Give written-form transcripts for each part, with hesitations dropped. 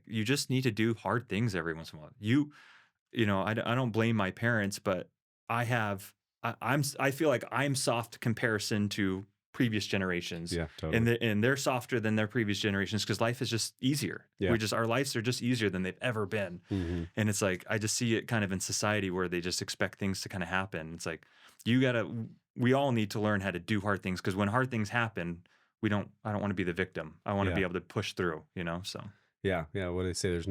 you just need to do hard things every once in a while. I don't blame my parents, but I have, I feel like I'm soft comparison to previous generations, Yeah, and totally. they're softer than their previous generations because life is just easier. Yeah. Our lives are just easier than they've ever been. Hmm. And it's like, I just see it kind of in society where they just expect things to kind of happen. It's like, you gotta, we all need to learn how to do hard things because when hard things happen, I don't want to be the victim. I want to be Yeah. able to push through, so. Yeah. Yeah. What do they say? There's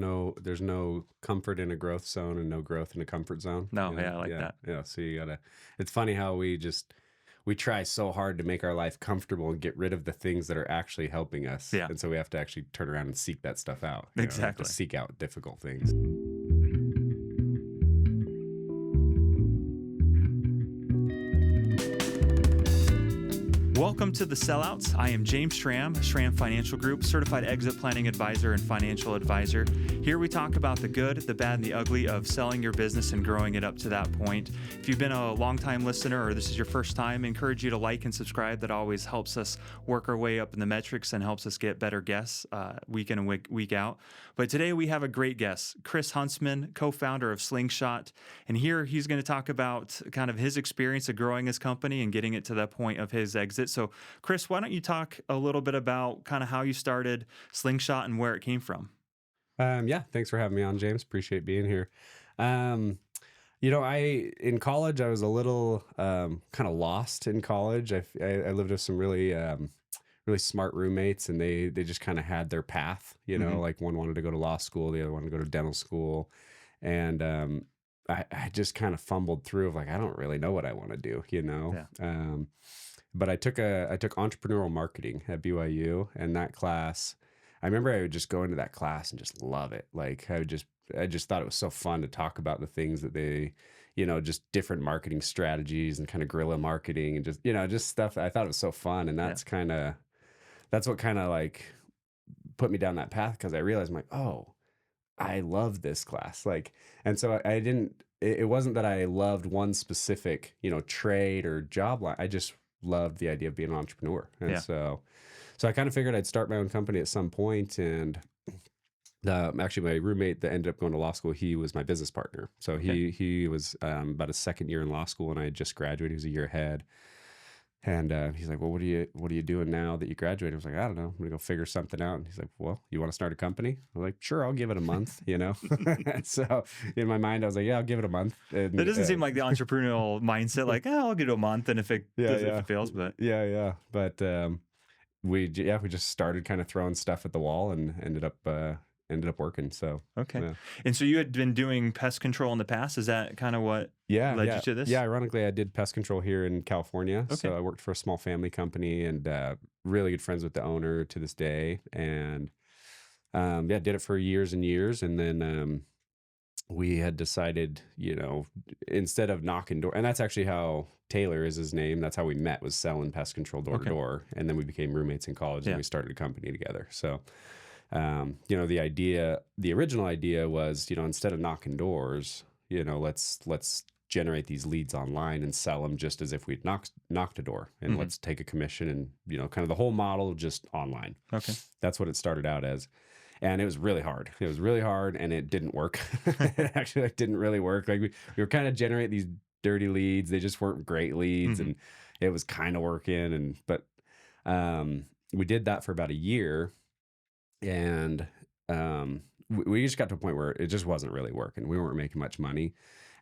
no comfort in a growth zone and no growth in a comfort zone. No, yeah, I like Yeah. that. Yeah. So it's funny how we try so hard to make our life comfortable and get rid of the things that are actually helping us. Yeah, And so we have to actually turn around and seek that stuff out. We have to exactly. seek out difficult things. Welcome to The Sellouts. I am James Schramm Financial Group, certified exit planning advisor and financial advisor. Here we talk about the good, the bad, and the ugly of selling your business and growing it up to that point. If you've been a long-time listener or this is your first time, I encourage you to like and subscribe. That always helps us work our way up in the metrics and helps us get better guests week in and week out. But today we have a great guest, Chris Huntsman, co-founder of Slingshot. And here he's going to talk about kind of his experience of growing his company and getting it to that point of his exit. So, Chris, why don't you talk a little bit about kind of how you started Slingshot and where it came from? Yeah, thanks for having me on, James. Appreciate being here. In college, I was a little kind of lost in college. I lived with some really smart roommates, and they just kind of had their path. Hmm. Like one wanted to go to law school, the other wanted to go to dental school, and I just kind of fumbled through of like I don't really know what I want to do. Yeah. But I took entrepreneurial marketing at BYU, and that class, I remember I would just go into that class and just love it. Like I just thought it was so fun to talk about the things that they, just different marketing strategies and kind of guerrilla marketing and just stuff. I thought it was so fun, and Yeah. that's what kind of like put me down that path because I realized I'm like, oh, I love this class. Like, and so I didn't. It wasn't that I loved one specific, trade or job line. I just loved the idea of being an entrepreneur, and Yeah. so I kind of figured I'd start my own company at some point. And actually, my roommate that ended up going to law school, he was my business partner. So Okay. he was about his second year in law school, and I had just graduated. He was a year ahead. And he's like, "Well, what are you doing now that you graduated?" I was like, "I don't know. I'm gonna go figure something out." And he's like, "Well, you want to start a company?" I'm like, "Sure, I'll give it a month." So in my mind, I was like, "Yeah, I'll give it a month." That And doesn't seem like the entrepreneurial mindset. Like, I'll give it a month, and yeah, if yeah, it fails, but yeah. But we just started kind of throwing stuff at the wall and ended up working. So okay. yeah. And so you had been doing pest control in the past. Is that kind of what Yeah, led you yeah, to yeah. this? Ironically, I did pest control here in California. Okay. So I worked for a small family company and really good friends with the owner to this day. And yeah, did it for years and years. And then we had decided, instead of knocking door, and that's actually how Taylor is his name. That's how we met, was selling pest control door to Okay. door. And then we became roommates in college and Yeah. we started a company together. So, the original idea was, instead of knocking doors, let's generate these leads online and sell them just as if we'd knocked a door, and Hmm. let's take a commission, and kind of the whole model just online. Okay. That's what it started out as. And it was really hard. It was really hard, and it didn't work. It actually didn't really work. Like we were kind of generate these dirty leads. They just weren't great leads, Hmm. and it was kind of working. But we did that for about a year, and we just got to a point where it just wasn't really working. We weren't making much money,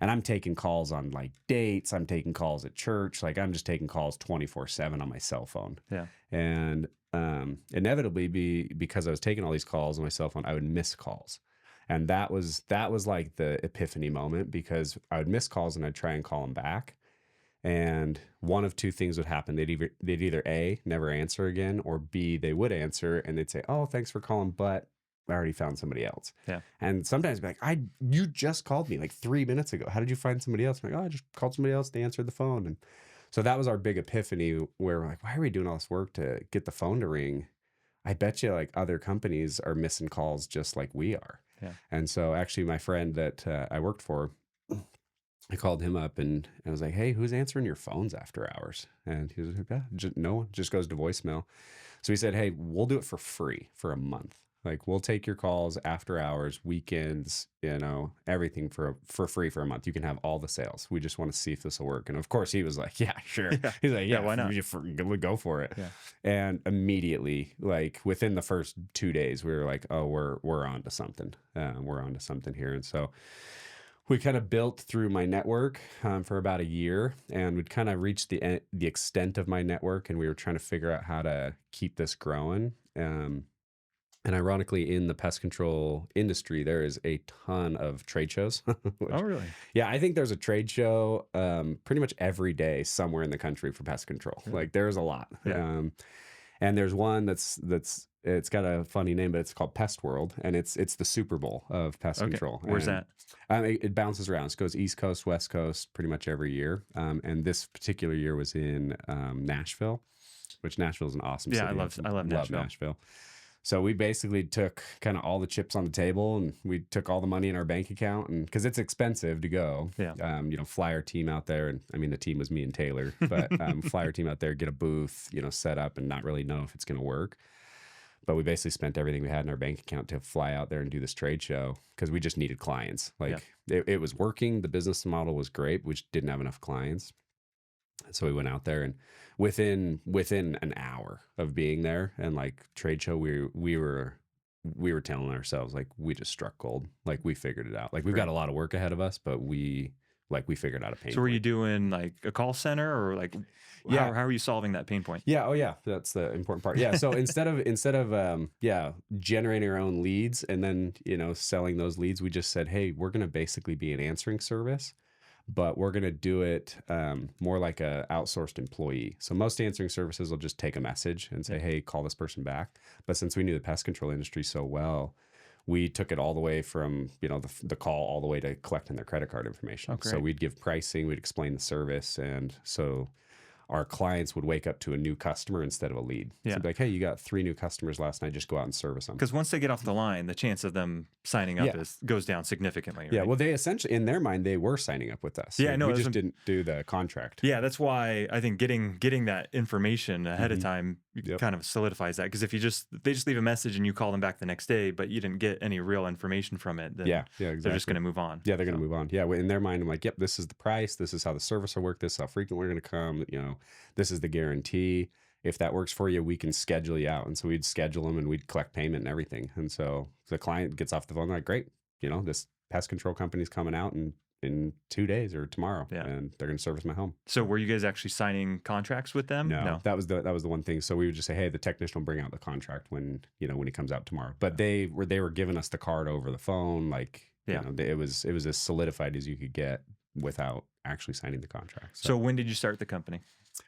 and I'm taking calls on like dates. I'm taking calls at church. Like I'm just taking calls 24/7 on my cell phone. Yeah. And inevitably, because I was taking all these calls on my cell phone, I would miss calls. And that was like the epiphany moment, because I would miss calls and I'd try and call them back. And one of two things would happen. They'd either A, never answer again, or B, they would answer and they'd say, "Oh, thanks for calling, but I already found somebody else." Yeah. And sometimes be like, you just called me like 3 minutes ago. How did you find somebody else? I'm like, "Oh, I just called somebody else. They answered the phone." And so that was our big epiphany, where we're like, why are we doing all this work to get the phone to ring? I bet you like other companies are missing calls just like we are. Yeah. And so actually my friend that I worked for, I called him up and I was like, "Hey, who's answering your phones after hours?" And he was like, no one, just goes to voicemail. So he said, "Hey, we'll do it for free for a month." Like, we'll take your calls after hours, weekends, everything for free for a month. You can have all the sales. We just want to see if this will work. And of course, he was like, yeah, sure. Yeah. He's like, Yeah, why not? Go for it. Yeah. And immediately, like within the first 2 days, we were like, oh, we're on to something. We're on to something here. And so we kind of built through my network for about a year, and we'd kind of reached the extent of my network, and we were trying to figure out how to keep this growing. And ironically, in the pest control industry, there is a ton of trade shows. Oh, really? Yeah, I think there's a trade show pretty much every day somewhere in the country for pest control. Really? Like, there's a lot. Yeah. And there's one that's it's got a funny name, but it's called Pest World, and it's the Super Bowl of pest control. Where's And, that? it bounces around. So it goes East Coast, West Coast, pretty much every year. And this particular year was in Nashville, which Nashville is an awesome Yeah, city. I love Nashville. So we basically took kind of all the chips on the table, and we took all the money in our bank account, and because it's expensive to go, fly our team out there. And I mean, the team was me and Taylor, but fly our team out there, get a booth, set up, and not really know if it's going to work. But we basically spent everything we had in our bank account to fly out there and do this trade show because we just needed clients. Like, it was working. The business model was great. We just didn't have enough clients. So we went out there, and within an hour of being there and like trade show, we were telling ourselves, like, we just struck gold. Like, we figured it out. Like, we've got a lot of work ahead of us, but we figured out a pain point. So were you doing like a call center, or like, how are you solving that pain point? Yeah. Oh yeah. That's the important part. Yeah. So instead of generating our own leads and then, selling those leads, we just said, hey, we're going to basically be an answering service, but we're going to do it more like a outsourced employee. So most answering services will just take a message and say, hey, call this person back. But since we knew the pest control industry so well, we took it all the way from, the call all the way to collecting their credit card information. So we'd give pricing, we'd explain the service. And so our clients would wake up to a new customer instead of a lead. Yeah. So it'd be like, hey, you got 3 new customers last night, just go out and service them. Because once they get off the line, the chance of them signing up goes down significantly. Right? Yeah, well, they essentially, in their mind, they were signing up with us. Yeah, no, we just didn't do the contract. Yeah, that's why I think getting that information ahead of time kind of solidifies that. Because if they just leave a message and you call them back the next day, but you didn't get any real information from it, then exactly. They're just going to move on. Yeah, they're going to move on. Yeah, in their mind, I'm like, yep, this is the price. This is how the service will work. This is how frequent we're going to come. This is the guarantee. If that works for you, we can schedule you out. And so we'd schedule them and we'd collect payment and everything. And so the client gets off the phone, they're like, great, this pest control company's coming out in 2 days or tomorrow, and they're going to service my home. So were you guys actually signing contracts with them? No, that was the one thing. So we would just say, hey, the technician will bring out the contract when he comes out tomorrow. But they were giving us the card over the phone. Like, it was as solidified as you could get without actually signing the contract. So when did you start the company?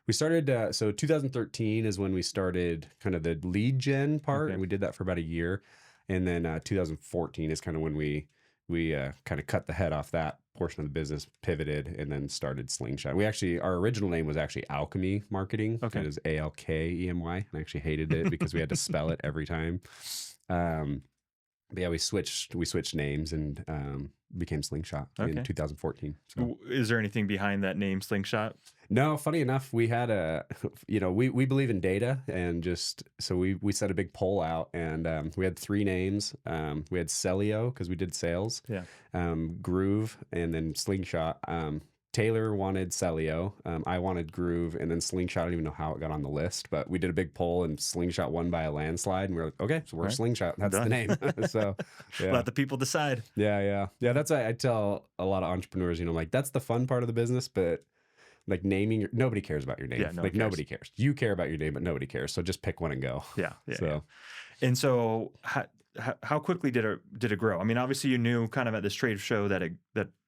We started, so 2013 is when we started kind of the lead gen part, and we did that for about a year. And then 2014 is kind of when we kind of cut the head off that portion of the business, pivoted, and then started Slingshot. Our original name was actually Alchemy Marketing. Okay. It was ALKEMY. I actually hated it because we had to spell it every time. But yeah, we switched names and became Slingshot in 2014. So. Is there anything behind that name, Slingshot? No, funny enough, we had we believe in data, and so we set a big poll out, and we had 3 names. We had Celio because we did sales, Groove, and then Slingshot. Taylor wanted Celio, I wanted Groove, and then Slingshot. I don't even know how it got on the list, but we did a big poll, and Slingshot won by a landslide. And we were like, okay, so we're Slingshot. That's the name. So let the people decide. Yeah. That's why I tell a lot of entrepreneurs, like, that's the fun part of the business, but like naming nobody cares about your name. Yeah, nobody cares. You care about your name, but nobody cares. So just pick one and go. Yeah. And so how quickly did it grow? I mean, obviously you knew kind of at this trade show that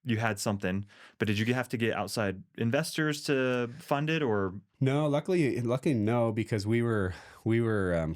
you had something, but did you have to get outside investors to fund it, or? No, luckily no, because we were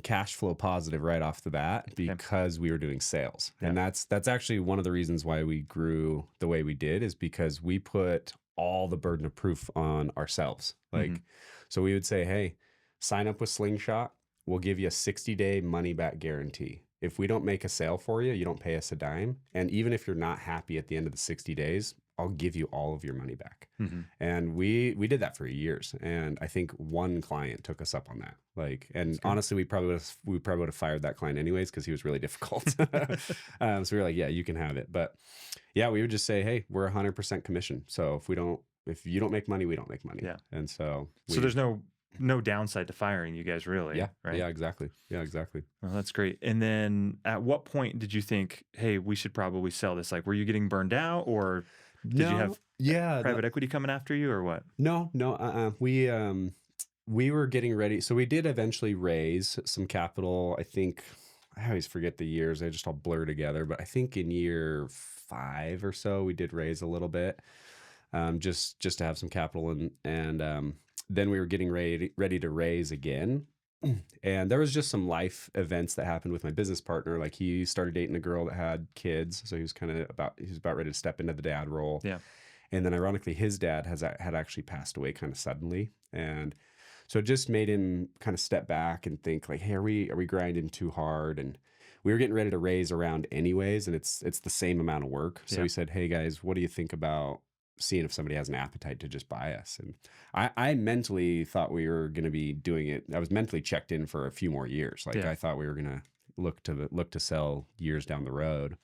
cash flow positive right off the bat because we were doing sales. And that's actually one of the reasons why we grew the way we did, is because we put all the burden of proof on ourselves. Like, so we would say, hey, sign up with Slingshot. We'll give you a 60-day money back guarantee. If we don't make a sale for you, you don't pay us a dime. And even if you're not happy at the end of the 60 days, I'll give you all of your money back. Mm-hmm. And we did that for years. And I think one client took us up on that. Like, and honestly, we probably would have fired that client anyways, because he was really difficult. So we were like, yeah, you can have it. But yeah, we would just say, hey, we're 100% commission. So if you don't make money, we don't make money. Yeah. And so there's no downside to firing you guys, really. Yeah. Right. Yeah, exactly. Yeah, exactly. Well, that's great. And then at what point did you think, hey, we should probably sell this? Like, were you getting burned out, or did you have private equity coming after you, or what? No. We were getting ready. So we did eventually raise some capital. I think, I always forget the years. They just all blur together. But I think in year 5 or so, we did raise a little bit, just to have some capital. And then we were getting ready to raise again. And there was just some life events that happened with my business partner. Like, he started dating a girl that had kids. So he was about ready to step into the dad role. Yeah. And then ironically, his dad had actually passed away kind of suddenly. And so it just made him kind of step back and think like, hey, are we grinding too hard? And we were getting ready to raise around anyways, and it's the same amount of work. So he said, hey guys, what do you think about seeing if somebody has an appetite to just buy us? And I mentally thought we were going to be doing it. I was mentally checked in for a few more years. Like, I thought we were going to look to sell years down the road.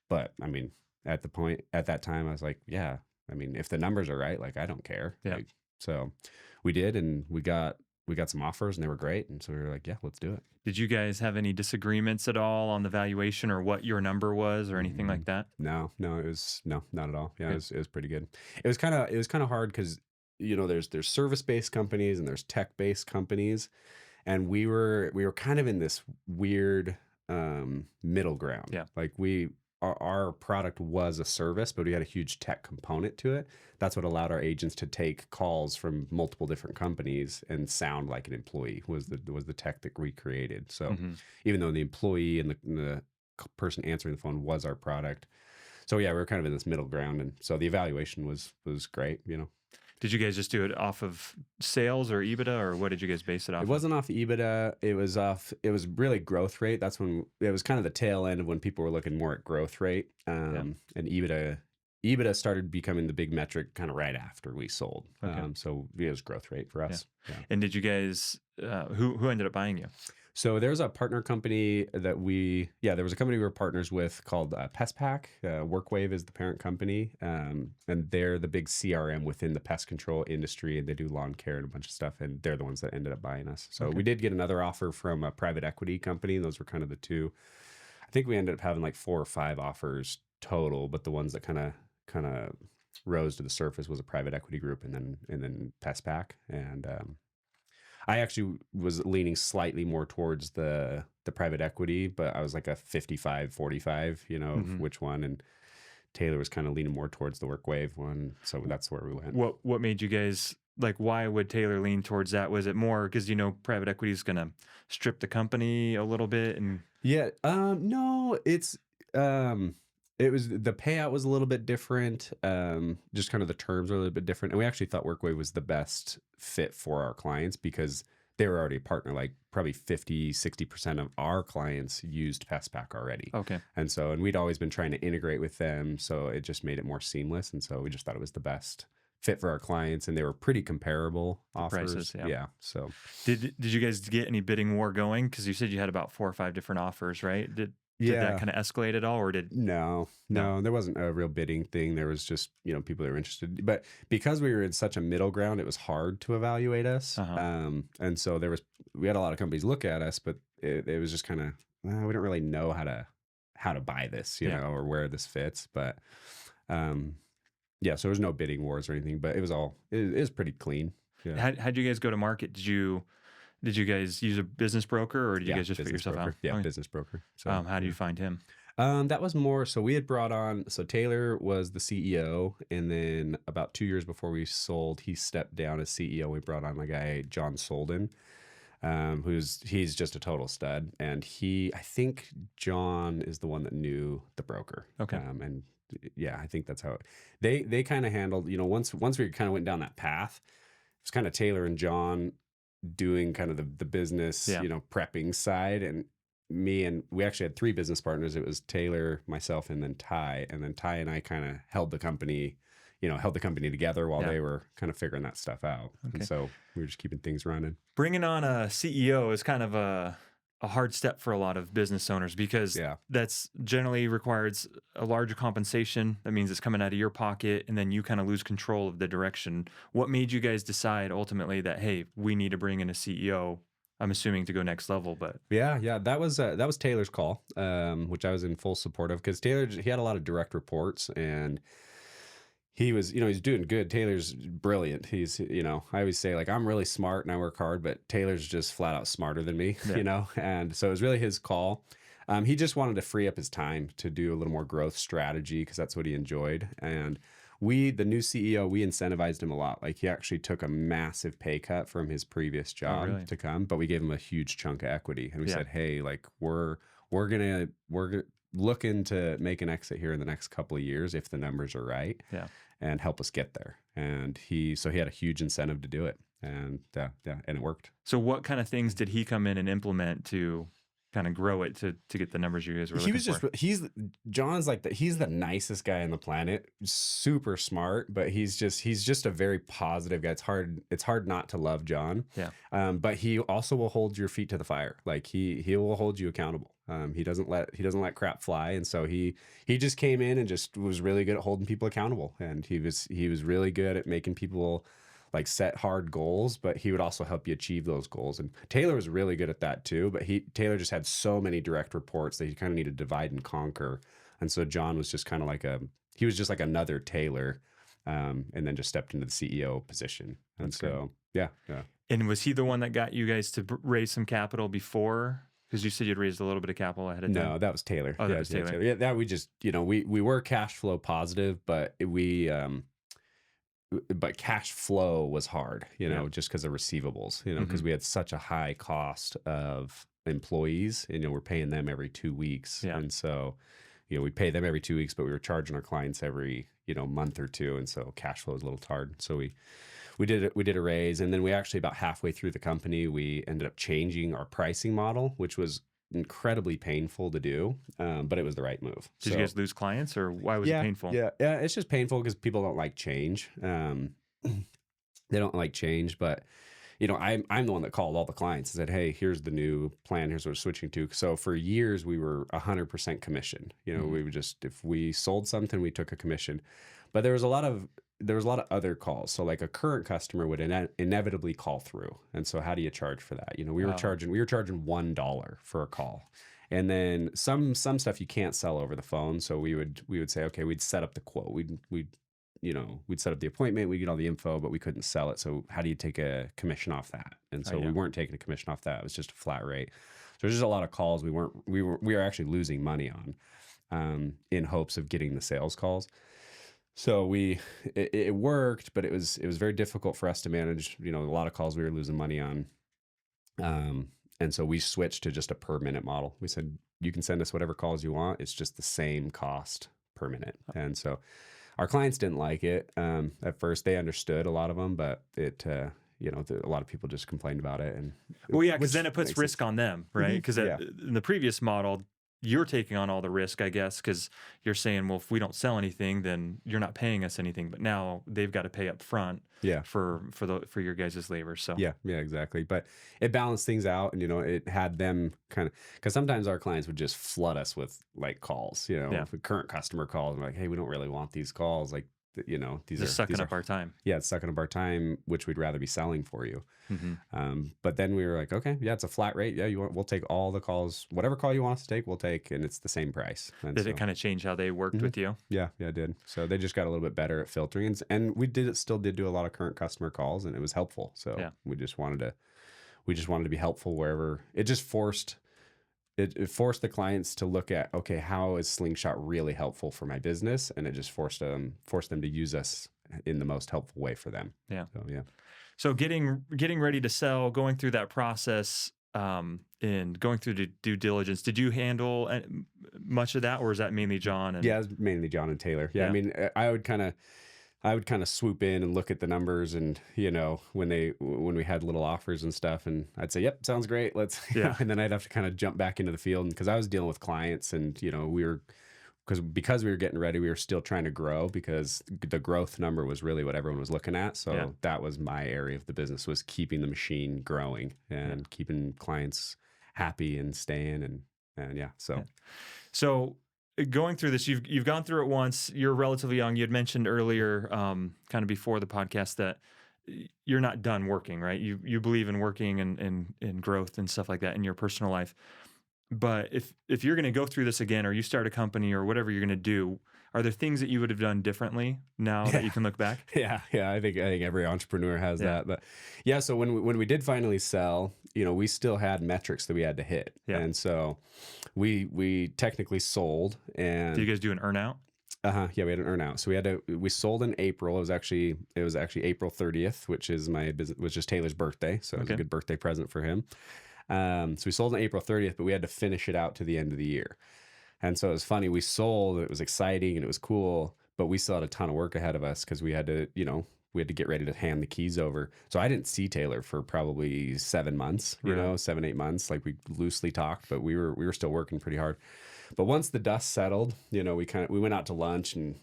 But I mean, at that time, I was like, yeah, I mean, if the numbers are right, like, I don't care. Yeah. Like, so we did, and we got some offers, and they were great. And so we were like, yeah, let's do it. Did you guys have any disagreements at all on the valuation or what your number was or anything like that? No, it was not at all. Yeah, it was pretty good. It was kind of hard because, there's service-based companies and there's tech-based companies, and we were kind of in this weird middle ground. Yeah. Like, our product was a service, but we had a huge tech component to it. That's what allowed our agents to take calls from multiple different companies and sound like an employee, was the tech that we created. So even though the employee and the person answering the phone was our product. So yeah, we were kind of in this middle ground. And so the evaluation was great, Did you guys just do it off of sales or EBITDA, or what did you guys base it off? It wasn't off EBITDA. It was really growth rate. That's when it was kind of the tail end of when people were looking more at growth rate. And EBITDA started becoming the big metric kind of right after we sold. Okay. So it was growth rate for us. Yeah. And did you guys, who ended up buying you? So there's a partner company there was a company we were partners with called PestPack. WorkWave is the parent company. And they're the big CRM within the pest control industry, and they do lawn care and a bunch of stuff. And they're the ones that ended up buying us. So we did get another offer from a private equity company. And those were kind of the two. I think we ended up having like 4 or 5 offers total, but the ones that kind of rose to the surface was a private equity group and then PestPack. And I actually was leaning slightly more towards the private equity, but I was like a 55-45, of which one. And Taylor was kind of leaning more towards the WorkWave one. So that's where we went. What made you guys, like, why would Taylor lean towards that? Was it more because, private equity is going to strip the company a little bit? And yeah, no, it was, the payout was a little bit different. Just kind of the terms were a little bit different. And we actually thought WorkWave was the best fit for our clients because they were already a partner. Like, probably 50-60% of our clients used PestPack already. Okay. And we'd always been trying to integrate with them. So it just made it more seamless. And so we just thought it was the best fit for our clients. And they were pretty comparable offers. Prices, yeah. So did you guys get any bidding war going? Because you said you had about 4 or 5 different offers, right? Did that kind of escalate at all, or did No, there wasn't a real bidding thing. There was just, people that were interested. But because we were in such a middle ground, it was hard to evaluate us. And so we had a lot of companies look at us, but it was just kind of, we don't really know how to buy this, or where this fits. But so there was no bidding wars or anything, but it was pretty clean. Yeah. How'd you guys go to market? Did you guys use a business broker, or did you guys just put yourself out? Yeah, business broker. So, how do you find him? That was more, so we had brought on, so Taylor was the CEO, and then about 2 years before we sold, he stepped down as CEO. We brought on a guy, John Solden, he's just a total stud. And I think John is the one that knew the broker. Okay. And yeah, I think that's how they kind of handled, once we kind of went down that path, it was kind of Taylor and John doing kind of the business, prepping side, and we actually had 3 business partners. It was Taylor, myself, and then Ty. And then Ty and I kind of held the company held the company together while Yeah. they were kind of figuring that stuff out. Okay. And so we were just keeping things running. Bringing on a CEO is kind of a hard step for a lot of business owners because Yeah. that's generally requires a larger compensation. That means it's coming out of your pocket, and then you kind of lose control of the direction. What made you guys decide ultimately that, hey, we need to bring in a CEO? I'm assuming to go next level, but Yeah, that was Taylor's call, which I was in full support of, because Taylor, he had a lot of direct reports, and he was, he's doing good. Taylor's brilliant. He's, I always say, like, I'm really smart and I work hard, but Taylor's just flat out smarter than me, Yeah. and so it was really his call. He just wanted to free up his time to do a little more growth strategy, because that's what he enjoyed. And the new CEO, we incentivized him a lot. Like, he actually took a massive pay cut from his previous job really? to come, but we gave him a huge chunk of equity, and we Yeah. said, hey, like, we're gonna looking to make an exit here in the next couple of years if the numbers are right. Yeah. And help us get there. And he had a huge incentive to do it. And and it worked. So what kind of things did he come in and implement to kind of grow it to get the numbers you guys were looking for? John's like he's the nicest guy on the planet, super smart, but he's just a very positive guy. It's hard not to love John. Yeah. But he also will hold your feet to the fire. Like, he will hold you accountable. He doesn't let crap fly. And so he just came in and just was really good at holding people accountable. And he was really good at making people like set hard goals, but he would also help you achieve those goals. And Taylor was really good at that too, but Taylor just had so many direct reports that he kind of needed to divide and conquer. And so John was just kind of like he was just like another Taylor, and then just stepped into the CEO position. And That's so, great. yeah. And was he the one that got you guys to raise some capital before? Because you said you'd raised a little bit of capital ahead of time. No, that was Taylor. Oh, that was Taylor. Yeah, that we just, we were cash flow positive, but but cash flow was hard, just because of receivables, because we had such a high cost of employees, we're paying them every 2 weeks. Yeah. And so, we pay them every 2 weeks, but we were charging our clients every, month or two. And so cash flow is a little hard. So we did a raise, and then we actually, about halfway through the company, we ended up changing our pricing model, which was incredibly painful to do, but it was the right move. Did you guys lose clients, or why was it painful? Yeah, it's just painful because people don't like change. They don't like change, but I'm the one that called all the clients and said, hey, here's the new plan, here's what we're switching to. So for years we were 100% commission. We would just, if we sold something, we took a commission. But there was a lot of other calls. So like a current customer would inevitably call through. And so how do you charge for that? We were charging $1 for a call. And then some stuff you can't sell over the phone. So we would say, okay, we'd set up the quote. We'd set up the appointment, we'd get all the info, but we couldn't sell it. So how do you take a commission off that? And so we weren't taking a commission off that. It was just a flat rate. So there's just a lot of calls we were actually losing money on, in hopes of getting the sales calls. So it worked, but it was very difficult for us to manage, a lot of calls we were losing money on. And so we switched to just a per minute model. We said, you can send us whatever calls you want. It's just the same cost per minute. And so our clients didn't like it. At first they understood, a lot of them, but a lot of people just complained about it. And well, yeah, because then it puts risk on them, right? Because in the previous model, you're taking on all the risk, I guess, because you're saying, well, if we don't sell anything, then you're not paying us anything. But now they've got to pay up front for your guys' labor. So yeah, exactly. But it balanced things out, and it had them kind of, because sometimes our clients would just flood us with like calls, current customer calls, and like, hey, we don't really want these calls, like, these just sucking up our time. Yeah, it's sucking up our time, which we'd rather be selling for you. But then we were like, okay, yeah, it's a flat rate. Yeah, we'll take all the calls, whatever call you want us to take, we'll take, and it's the same price. And did it kind of change how they worked with you? Yeah, it did. So they just got a little bit better at filtering, and we still did do a lot of current customer calls, and it was helpful. So we just wanted to be helpful wherever. It just forced the clients to look at, okay, how is Slingshot really helpful for my business? And it just forced them to use us in the most helpful way for them. Yeah. So, yeah. So getting ready to sell, going through that process, and going through the due diligence, did you handle much of that, or is that mainly John? Yeah, it was mainly John and Taylor. Yeah. I mean, I would kind of swoop in and look at the numbers, and when we had little offers and stuff, and I'd say, yep, sounds great, let's and then I'd have to kind of jump back into the field, because I was dealing with clients, and we were because we were getting ready, we were still trying to grow because the growth number was really what everyone was looking at. So that was my area of the business, was keeping the machine growing and keeping clients happy and staying and yeah. So going through this, you've gone through it once. You're relatively young. You had mentioned earlier, kind of before the podcast, that you're not done working, right? You believe in working and growth and stuff like that in your personal life. But if you're going to go through this again, or you start a company or whatever you're going to do, are there things that you would have done differently now that you can look back? Yeah. I think every entrepreneur has that. But yeah, so when we did finally sell, we still had metrics that we had to hit. Yeah. And so we technically sold. And do you guys do an earnout? Yeah, we had an earnout. So we sold in April. It was actually April 30th, which is Taylor's birthday. So it was a good birthday present for him. So we sold on April 30th, but we had to finish it out to the end of the year. And so it was funny. We sold, it was exciting and it was cool, but we still had a ton of work ahead of us because we had to get ready to hand the keys over. So I didn't see Taylor for probably 7 months, 7-8 months. Like, we loosely talked, but we were still working pretty hard. But once the dust settled, we went out to lunch and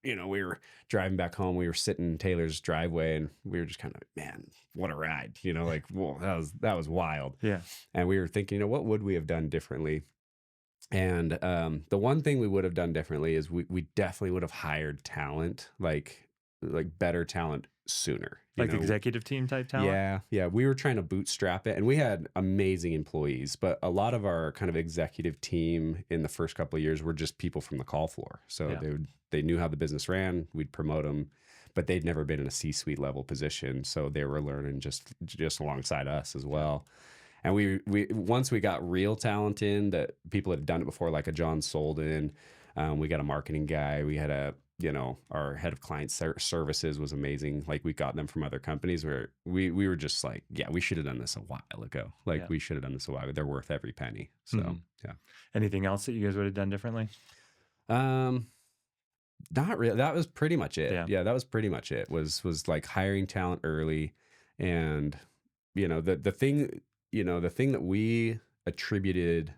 we were driving back home. We were sitting in Taylor's driveway and we were just kind of, man, what a ride, like, whoa, that was wild. Yeah. And we were thinking, what would we have done differently? And the one thing we would have done differently is we definitely would have hired talent, like better talent sooner. Like executive team type talent? Yeah. We were trying to bootstrap it, and we had amazing employees, but a lot of our kind of executive team in the first couple of years were just people from the call floor. So they knew how the business ran. We'd promote them, but they'd never been in a C-suite level position. So they were learning just alongside us as well. And we once we got real talent in, that people had done it before, like a John Solden, we got a marketing guy. We had our head of client services was amazing. Like, we got them from other companies where we were just like, yeah, we should have done this a while ago. Like, we should have done this a while ago. They're worth every penny. So, yeah. Anything else that you guys would have done differently? Not really. That was pretty much it. Yeah, that was pretty much it. Was like hiring talent early, and the thing that we attributed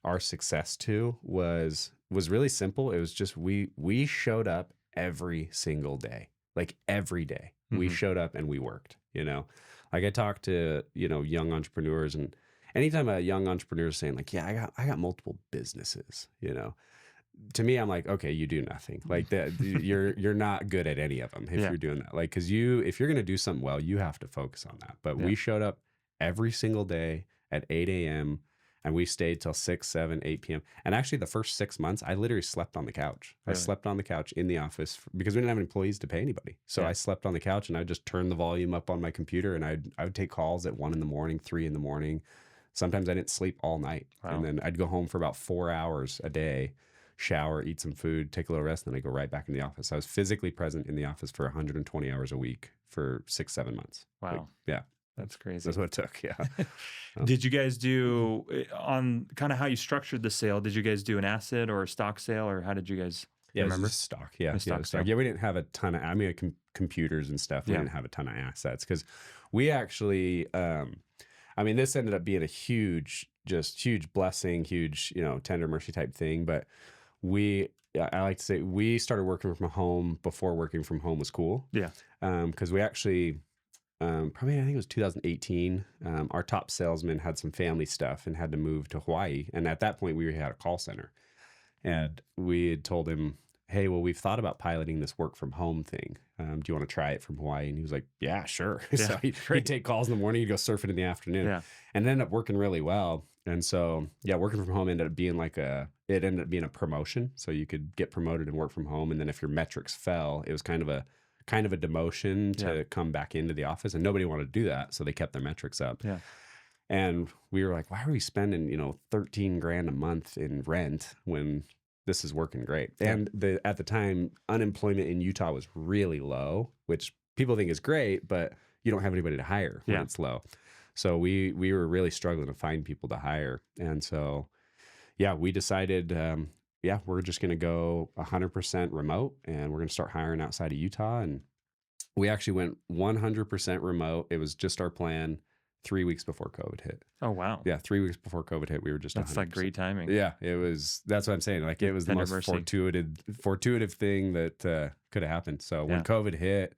our success to was really simple. It was just we showed up every single day. Like, every day we showed up and we worked. Like, I talked to young entrepreneurs, and anytime a young entrepreneur is saying, like, yeah, I got multiple businesses, to me, I'm like, okay, you do nothing. Like, that, you're not good at any of them if you're doing that. Like, because if you're gonna do something well, you have to focus on that. But we showed up every single day at 8 a.m. and we stayed till 6, 7, 8 p.m. And actually, the first 6 months, I literally slept on the couch. Really? I slept on the couch in the office because we didn't have employees to pay anybody. So I slept on the couch, and I just turned the volume up on my computer, and I would take calls at 1 a.m, 3 a.m. Sometimes I didn't sleep all night. Wow. And then I'd go home for about 4 hours a day, shower, eat some food, take a little rest, and then I go right back in the office. I was physically present in the office for 120 hours a week for 6-7 months. Wow. Like, yeah. That's crazy. That's what it took. Yeah. Did you guys do, on kind of how you structured the sale, did you guys do an asset or a stock sale, or how did you guys remember? It was stock. Yeah. Stock. Yeah. We didn't have a ton of, computers and stuff. We didn't have a ton of assets because we actually, this ended up being a huge blessing, huge, tender mercy type thing. But I like to say we started working from home before working from home was cool. Yeah. Because we actually, probably, I think it was 2018, our top salesman had some family stuff and had to move to Hawaii. And at that point, we had a call center. And we had told him, hey, well, we've thought about piloting this work from home thing. Do you want to try it from Hawaii? And he was like, yeah, sure. Yeah, so he'd take calls in the morning, he'd go surfing in the afternoon. Yeah. And it ended up working really well. And so, yeah, working from home ended up being a promotion. So you could get promoted and work from home. And then if your metrics fell, it was kind of a demotion to come back into the office, and nobody wanted to do that. So they kept their metrics up. Yeah. And we were like, why are we spending, $13,000 a month in rent when this is working great? Yeah. And at the time, unemployment in Utah was really low, which people think is great, but you don't have anybody to hire when it's low. So we were really struggling to find people to hire. And so, we decided, we're just going to go 100% remote, and we're going to start hiring outside of Utah. And we actually went 100% remote. It was just our plan 3 weeks before COVID hit. Oh, wow. Yeah, 3 weeks before COVID hit, we were just That's 100%. like great timing. Yeah, it was. That's what I'm saying. Like, it was the Tender most mercy. fortuitive thing that could have happened. So when COVID hit,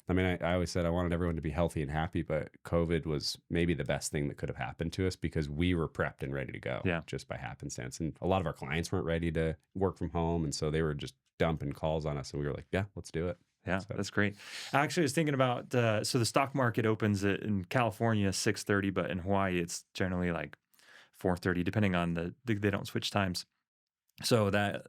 I mean, I always said I wanted everyone to be healthy and happy, but COVID was maybe the best thing that could have happened to us because we were prepped and ready to go just by happenstance. And a lot of our clients weren't ready to work from home. And so they were just dumping calls on us. And we were like, yeah, let's do it. Yeah, so that's great. Actually, I was thinking about, so the stock market opens in California 6:30, but in Hawaii, it's generally like 4:30, depending on they don't switch times. So that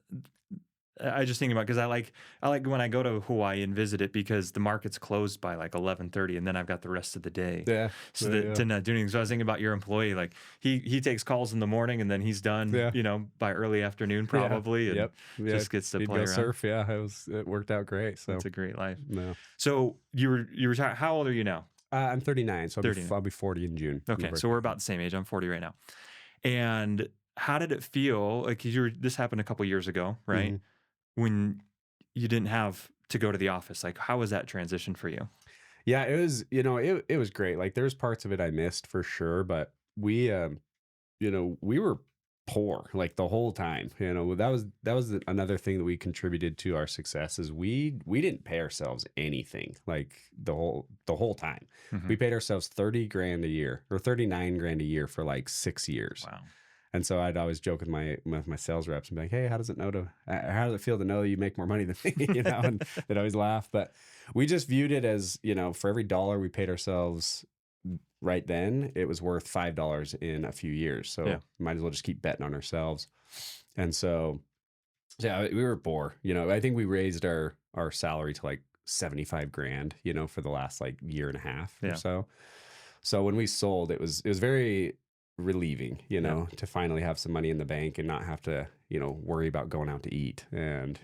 I just thinking about, because I like when I go to Hawaii and visit it because the market's closed by like 11:30, and then I've got the rest of the day. Yeah. So to not do anything. So I was thinking about your employee, like he takes calls in the morning and then he's done, by early afternoon probably, and just gets to play around. Surf. Yeah, it worked out great. So it's a great life. No. So you retired. How old are you now? I'm 39, so I'll be 40 in June. Okay, so we're about the same age. I'm 40 right now. And how did it feel? Like this happened a couple years ago, right? Mm-hmm. When you didn't have to go to the office, like how was that transition for you? Yeah, it was, it was great. Like there's parts of it I missed for sure, but we were poor like the whole time. That was another thing that we contributed to our success is we didn't pay ourselves anything like the whole time. Mm-hmm. We paid ourselves $30,000 a year or $39,000 a year for like 6 years. Wow. And so I'd always joke with my sales reps and be like, "Hey, how does it feel to know you make more money than me?" And they'd always laugh. But we just viewed it as, for every dollar we paid ourselves right then, it was worth $5 in a few years. So might as well just keep betting on ourselves. And so, we were poor. I think we raised our salary to like $75,000, for the last like year and a half or so. So when we sold, it was very relieving, to finally have some money in the bank and not have to, worry about going out to eat and,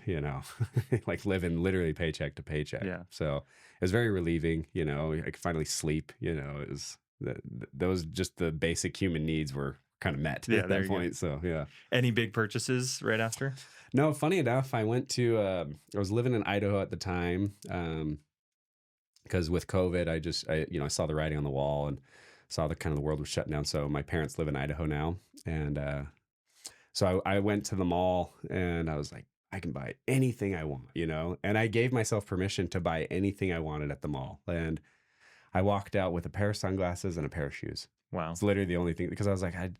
like living literally paycheck to paycheck. Yeah. So it was very relieving, I could finally sleep, it was those just the basic human needs were kind of met at that point. Go. So, yeah. Any big purchases right after? No, funny enough, I went to, I was living in Idaho at the time. Because with COVID, I saw the writing on the wall and saw the world was shutting down. So my parents live in Idaho now. And so I went to the mall and I was like, I can buy anything I want, and I gave myself permission to buy anything I wanted at the mall. And I walked out with a pair of sunglasses and a pair of shoes. Wow. It's literally the only thing, because I was like, I've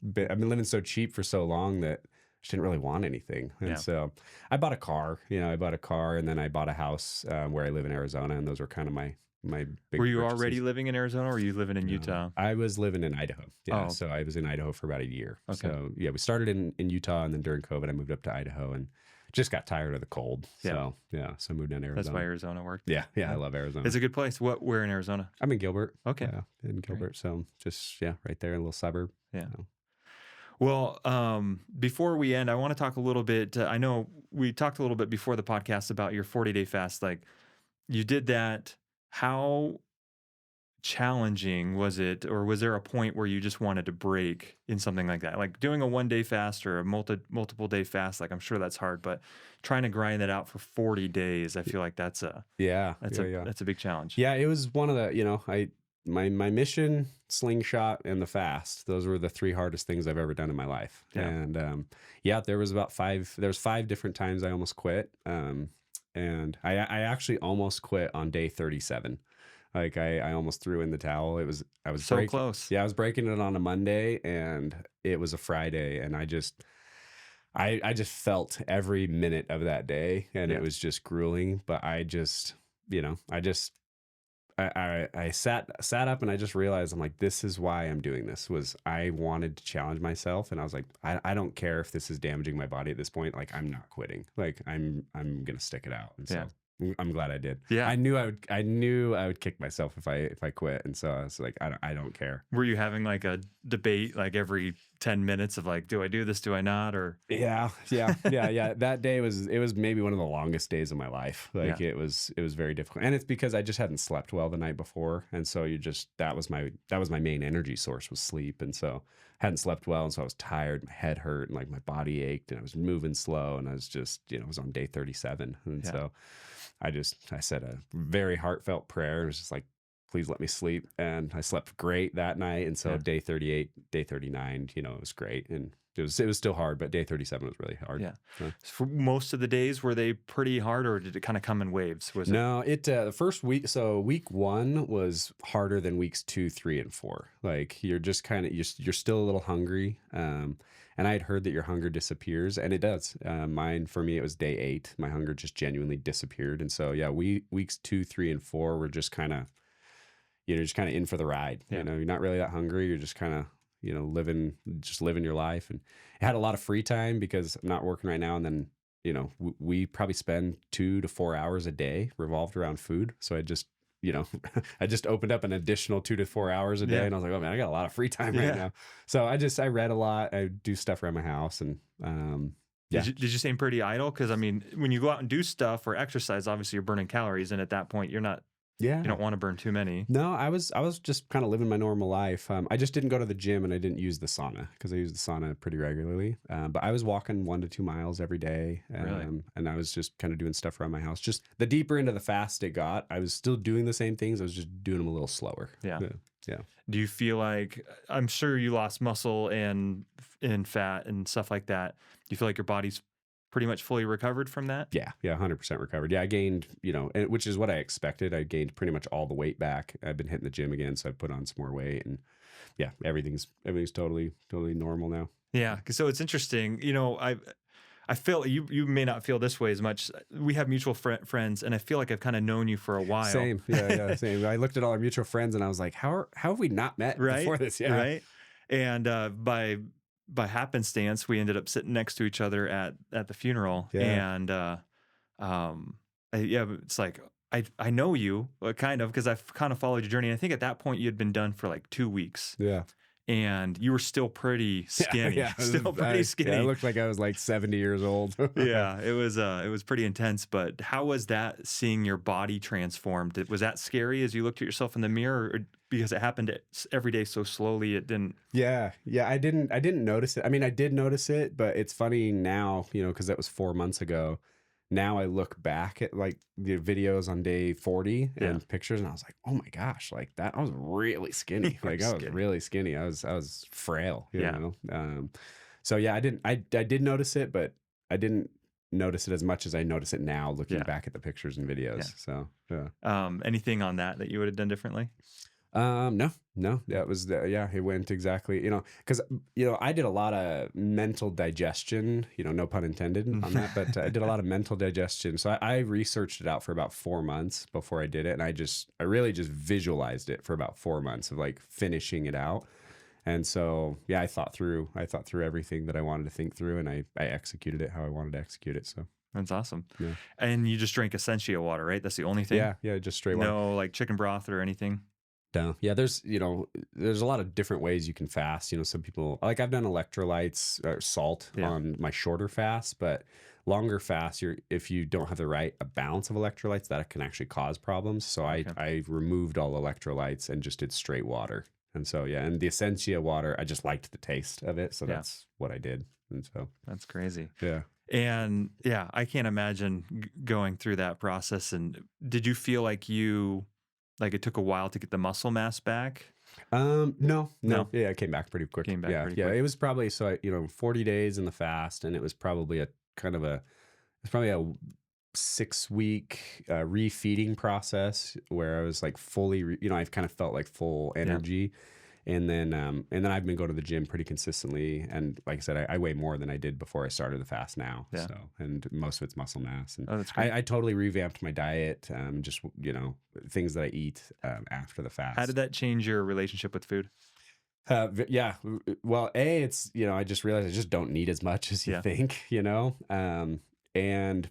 been living so cheap for so long that I just didn't really want anything. And so I bought a car, and then I bought a house where I live in Arizona. And those were kind of my big Were you purchases. Already living in Arizona or were you living in Utah? I was living in Idaho. Yeah. So I was in Idaho for about a year. Okay. So we started in Utah, and then during COVID, I moved up to Idaho and just got tired of the cold. So so moved down to Arizona. That's why Arizona worked. Yeah. I love Arizona. It's a good place. Where in Arizona? I'm in Gilbert. Okay. Yeah, in Gilbert. Great. So just, right there, a little suburb. Yeah. Well, before we end, I want to talk a little bit. I know we talked a little bit before the podcast about your 40-day fast. Like you did that. How challenging was it, or was there a point where you just wanted to break in something like that? Like doing a 1-day fast or a multiple day fast, like I'm sure that's hard, but trying to grind that out for 40 days, I feel like that's a big challenge. Yeah, it was one of the, my mission, Slingshot, and the fast. Those were the 3 hardest things I've ever done in my life. Yeah. And there was there's 5 different times I almost quit. And I actually almost quit on day 37. Like I almost threw in the towel. I was so close. Yeah, I was breaking it on a Monday and it was a Friday, and I just felt every minute of that day, and it was just grueling. But I sat up and I just realized, I'm like, this is why I'm doing this. Was I wanted to challenge myself, and I was like, I don't care if this is damaging my body at this point. Like I'm not quitting. Like I'm gonna stick it out. And so I'm glad I did. Yeah. I knew I would kick myself if I quit. And so I was like, I don't care. Were you having like a debate like every 10 minutes of like, do I do this? Do I not? Or yeah. That day it was maybe one of the longest days of my life. Like it was very difficult. And it's because I just hadn't slept well the night before. And so that was my main energy source, was sleep. And so I hadn't slept well. And so I was tired, my head hurt, and like my body ached, and I was moving slow, and I was just, I was on day 37. And so I said a very heartfelt prayer. It was just like, please let me sleep. And I slept great that night. And so Yeah. day 38, day 39, it was great. And it was still hard, but day 37 was really hard. Yeah. So. For most of the days, were they pretty hard, or did it kind of come in waves? Was it? No, the first week, so week 1 was harder than weeks 2, 3, and 4. Like you're just kind of, you're still a little hungry. And I had heard that your hunger disappears, and it does. For me, it was day 8. My hunger just genuinely disappeared. And so, yeah, weeks 2, 3, and 4 were just kind of, just kind of in for the ride. Yeah. You're not really that hungry. You're just kind of, living your life. And I had a lot of free time because I'm not working right now. And then, we probably spend 2 to 4 hours a day revolved around food. So I just, I just opened up an additional 2 to 4 hours a day, and I was like, oh man, I got a lot of free time right now. So I read a lot. I do stuff around my house, and yeah. Did you seem pretty idle? Because I mean, when you go out and do stuff or exercise, obviously you're burning calories, and at that point, you're not. Yeah. You don't want to burn too many. No, I was just kind of living my normal life. I just didn't go to the gym, and I didn't use the sauna because I use the sauna pretty regularly. But I was walking 1 to 2 miles every day. Really? And I was just kind of doing stuff around my house. Just the deeper into the fast it got, I was still doing the same things. I was just doing them a little slower. Yeah. Yeah. Do you feel like, I'm sure you lost muscle and fat and stuff like that. Do you feel like your body's pretty much fully recovered from that? Yeah, 100% recovered. Yeah, I gained, which is what I expected. I gained pretty much all the weight back. I've been hitting the gym again, so I put on some more weight, and yeah, everything's totally normal now. Yeah, so it's interesting. I feel you may not feel this way as much. We have mutual friends, and I feel like I've kind of known you for a while. Same, yeah, same. I looked at all our mutual friends, and I was like, how have we not met before this? Yeah, right. And by happenstance, we ended up sitting next to each other at the funeral. Yeah. And it's like I know you kind of, because I've kind of followed your journey. And I think at that point you had been done for like 2 weeks. Yeah. And you were still pretty skinny. Yeah, Still pretty skinny. I looked like I was like 70 years old. Yeah, it was pretty intense. But how was that, seeing your body transformed? Was that scary as you looked at yourself in the mirror, or because it happened every day so slowly, it didn't? Yeah, I didn't notice it. I mean, I did notice it, but it's funny now, because that was 4 months ago. Now I look back at like the videos on day 40 and pictures, and I was like, oh my gosh, like that, I was really skinny. Like I was really skinny. I was frail, you know? So yeah, I did notice it, but I didn't notice it as much as I notice it now looking back at the pictures and videos. So yeah. Anything on that you would have done differently? No, that was, it went exactly, cause I did a lot of mental digestion, no pun intended on that, but I did a lot of mental digestion. So I researched it out for about 4 months before I did it. And I really just visualized it for about 4 months of like finishing it out. And so, yeah, I thought through everything that I wanted to think through, and I executed it how I wanted to execute it. So that's awesome. Yeah. And you just drank Essentia water, right? That's the only thing? Yeah, just straight water. No like chicken broth or anything? No. Yeah, there's a lot of different ways you can fast. Some people, like I've done electrolytes or salt on my shorter fasts, but longer fasts, if you don't have the right balance of electrolytes, that can actually cause problems. So I removed all electrolytes and just did straight water. And so, yeah, and the Essentia water, I just liked the taste of it. So that's what I did. And so that's crazy. Yeah. And yeah, I can't imagine going through that process. And did you feel like it took a while to get the muscle mass back? No. Yeah, I came back pretty quick. Pretty quick. It was probably 40 days in the fast, and it was probably a 6-week refeeding process where I was like fully, I've kind of felt like full energy. And then I've been going to the gym pretty consistently. And like I said, I weigh more than I did before I started the fast now. Yeah. So, and most of it's muscle mass. And that's great. I totally revamped my diet. Just, things that I eat after the fast. How did that change your relationship with food? Yeah. Well, it's, I just realized I just don't need as much as you think, and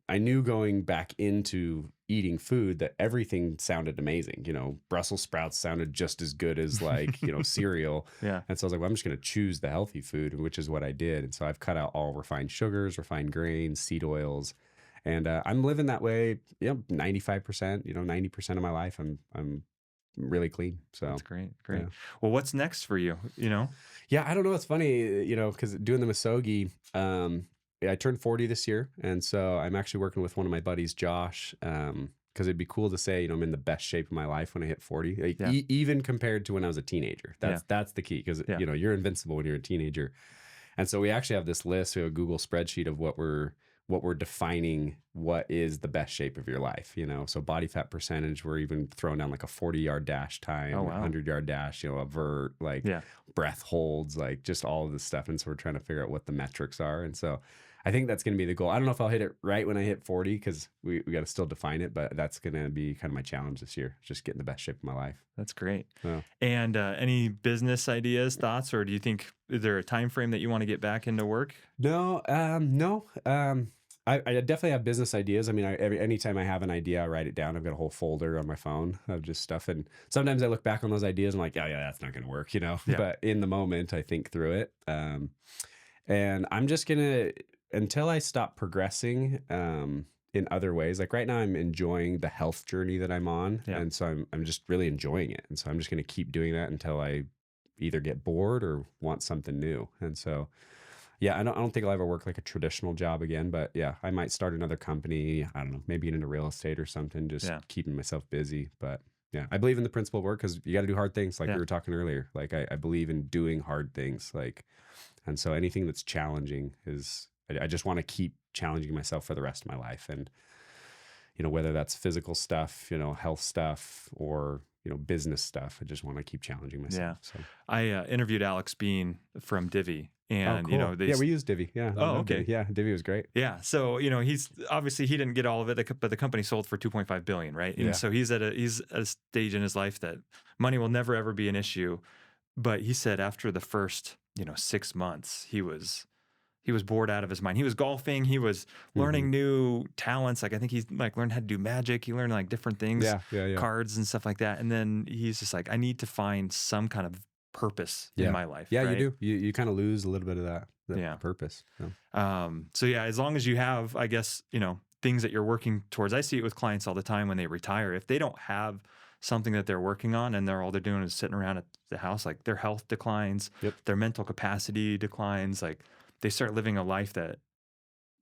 I knew going back into eating food that everything sounded amazing. Brussels sprouts sounded just as good as like, cereal. Yeah. And so I was like, well, I'm just going to choose the healthy food, which is what I did. And so I've cut out all refined sugars, refined grains, seed oils. And I'm living that way, 95%, 90% of my life. I'm really clean. So that's great. Yeah. Well, what's next for you? Yeah, I don't know. It's funny, because doing the Misogi, I turned 40 this year. And so I'm actually working with one of my buddies, Josh, because it'd be cool to say, I'm in the best shape of my life when I hit 40, like Yeah. even compared to when I was a teenager. That's the key, because you're invincible when you're a teenager. And so we actually have this list. We have a Google spreadsheet of what we're defining what is the best shape of your life, So body fat percentage, we're even throwing down like a 40-yard dash time, 100-yard dash, a vert, like breath holds, like just all of this stuff. And so we're trying to figure out what the metrics are. And so I think that's going to be the goal. I don't know if I'll hit it right when I hit 40, because we got to still define it, but that's going to be kind of my challenge this year, just getting the best shape of my life. That's great. Yeah. And any business ideas, thoughts, or do you think, is there a time frame that you want to get back into work? No. I definitely have business ideas. I mean, anytime I have an idea, I write it down. I've got a whole folder on my phone of just stuff. And sometimes I look back on those ideas and I'm like, yeah, that's not going to work, But in the moment, I think through it. And I'm just going to, until I stop progressing in other ways, like right now I'm enjoying the health journey that I'm on. Yeah. And so I'm just really enjoying it. And so I'm just going to keep doing that until I either get bored or want something new. And so, I don't think I'll ever work like a traditional job again, but I might start another company. I don't know, maybe get into real estate or something, just keeping myself busy. But I believe in the principle of work, because you got to do hard things, like we were talking earlier. Like I believe in doing hard things, and so anything that's challenging is, I just want to keep challenging myself for the rest of my life. And, whether that's physical stuff, health stuff, or, business stuff, I just want to keep challenging myself. Yeah. So I interviewed Alex Bean from Divvy. And, cool. We use Divvy. Yeah. Okay. Divvy. Yeah. Divvy was great. Yeah. So, he's obviously, he didn't get all of it, but the company sold for $2.5 billion, right? And so he's at a stage in his life that money will never, ever be an issue. But he said after the first, 6 months, he was bored out of his mind. He was golfing. He was learning new talents. Like, I think he's learned how to do magic. He learned different things, cards and stuff like that. And then he's just like, I need to find some kind of purpose in my life. Yeah, right? you do. You kind of lose a little bit of that purpose. So as long as you have, I guess, things that you're working towards. I see it with clients all the time when they retire. If they don't have something that they're working on and all they're doing is sitting around at the house, like their health declines, their mental capacity declines, like they start living a life that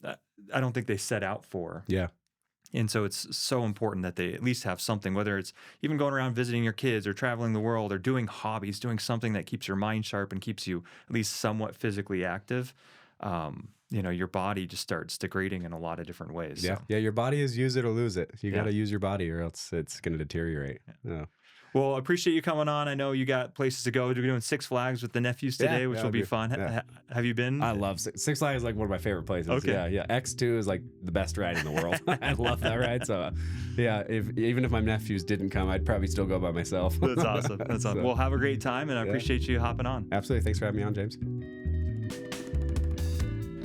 I don't think they set out for. Yeah. And so it's so important that they at least have something, whether it's even going around visiting your kids or traveling the world or doing hobbies, doing something that keeps your mind sharp and keeps you at least somewhat physically active. Your body just starts degrading in a lot of different ways. Yeah. So. Yeah. Your body is use it or lose it. You got to use your body or else it's going to deteriorate. Yeah. Well, I appreciate you coming on. I know you got places to go. You're doing Six Flags with the nephews today, which will be fun. Yeah. Have you been? I love Six Flags. Is like one of my favorite places. Okay. Yeah. X2 is like the best ride in the world. I love that ride. So, even if my nephews didn't come, I'd probably still go by myself. That's awesome. That's awesome. Well, have a great time, and I appreciate you hopping on. Absolutely. Thanks for having me on, James.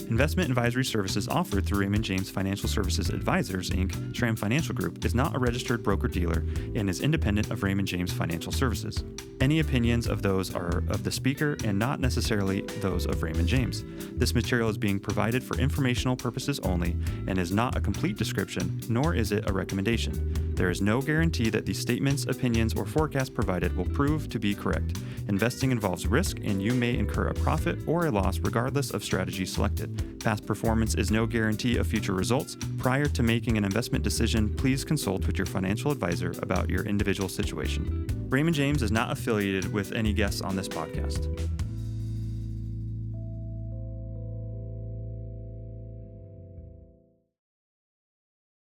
Investment advisory services offered through Raymond James Financial Services Advisors, Inc., Schramm Financial Group, is not a registered broker-dealer and is independent of Raymond James Financial Services. Any opinions of those are of the speaker and not necessarily those of Raymond James. This material is being provided for informational purposes only and is not a complete description, nor is it a recommendation. There is no guarantee that these statements, opinions, or forecasts provided will prove to be correct. Investing involves risk, and you may incur a profit or a loss regardless of strategy selected. Past performance is no guarantee of future results. Prior to making an investment decision, please consult with your financial advisor about your individual situation. Raymond James is not affiliated with any guests on this podcast.